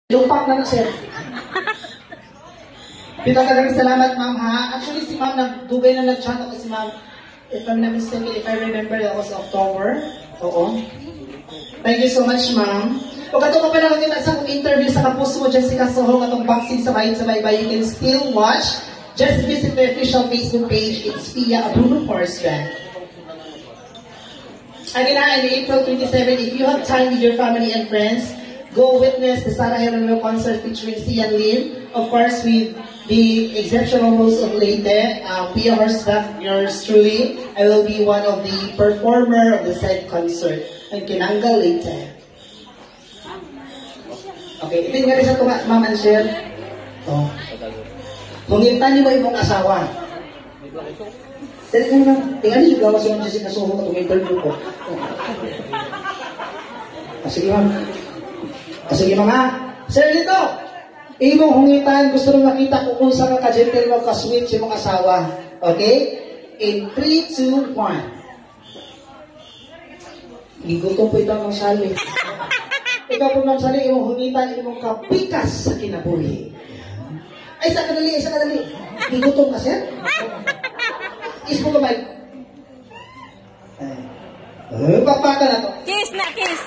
Lupak na sir. Pinakagang salamat ma'am ha. Actually si ma'am nagdugay na nag-chat ako si ma'am. If I'm not mistaken, if I remember, that was October. Oo. Thank you so much ma'am. Kung kato ka pa na kita sa interview sa kapuso mo, Jessica Soho, katong boxing sa bahay, you can still watch. Just visit the official Facebook page. It's Pia Bruno Forstrand. Again, on April 27, if you have time with your family and friends, go witness the Sarah Geronimo concert featuring Sian Lim. Of course, with the exceptional host of Leyte, Pia Horstback, yours truly. I will be one of the performer of the said concert in Kinanga, Leyte. Okay, ito nga rin sa tunga, ma'am and sir. Oh. Hungintan niyo mo imong asawa. Dali nga naman, tingnan niyo gawa sa mga Jessica Soho itong interview ko. Sige ma'am. Sige mga, sir dito, imong hungitan, gusto nung makita kung saan ka ka-gentle mo, ka-sweet si mong asawa. Okay? In 3, 2, 1. Gigutom po ito ang sali. Ikaw po ng sali, imong hungitan, imong kapikas sa kinabuhi. Ay, isa ka dali. Gigutom ka, sir? Ispo ka ba? Papaka na to. Kiss na, kiss.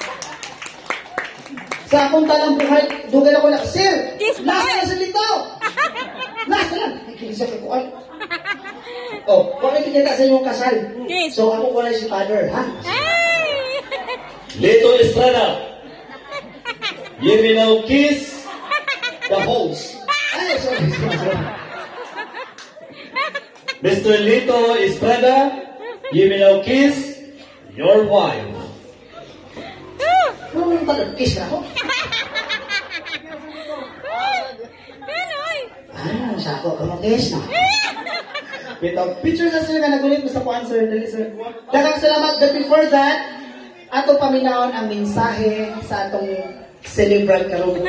Sa akong tanang buhay, dugan ako na, sir, nasa na sa dito! Nasa lang! Ikilisya ko ay. Oh, bakit kita sa inyong kasal? Kiss. So ako wala si father, ha? Hey! Lito Estrada, you may now kiss the host. Ay, sorry. Mr. Lito Estrada, you may now kiss your wife. Nung pag-kiss na ako? Ah, sa ako ka mag-kiss na. Bitaw, picture na sila nga nagulit mo sa kuwan, sir. Dali, sir. Dagang salamat. But before that, ato paminaon ang mensahe sa atong celebrant karon.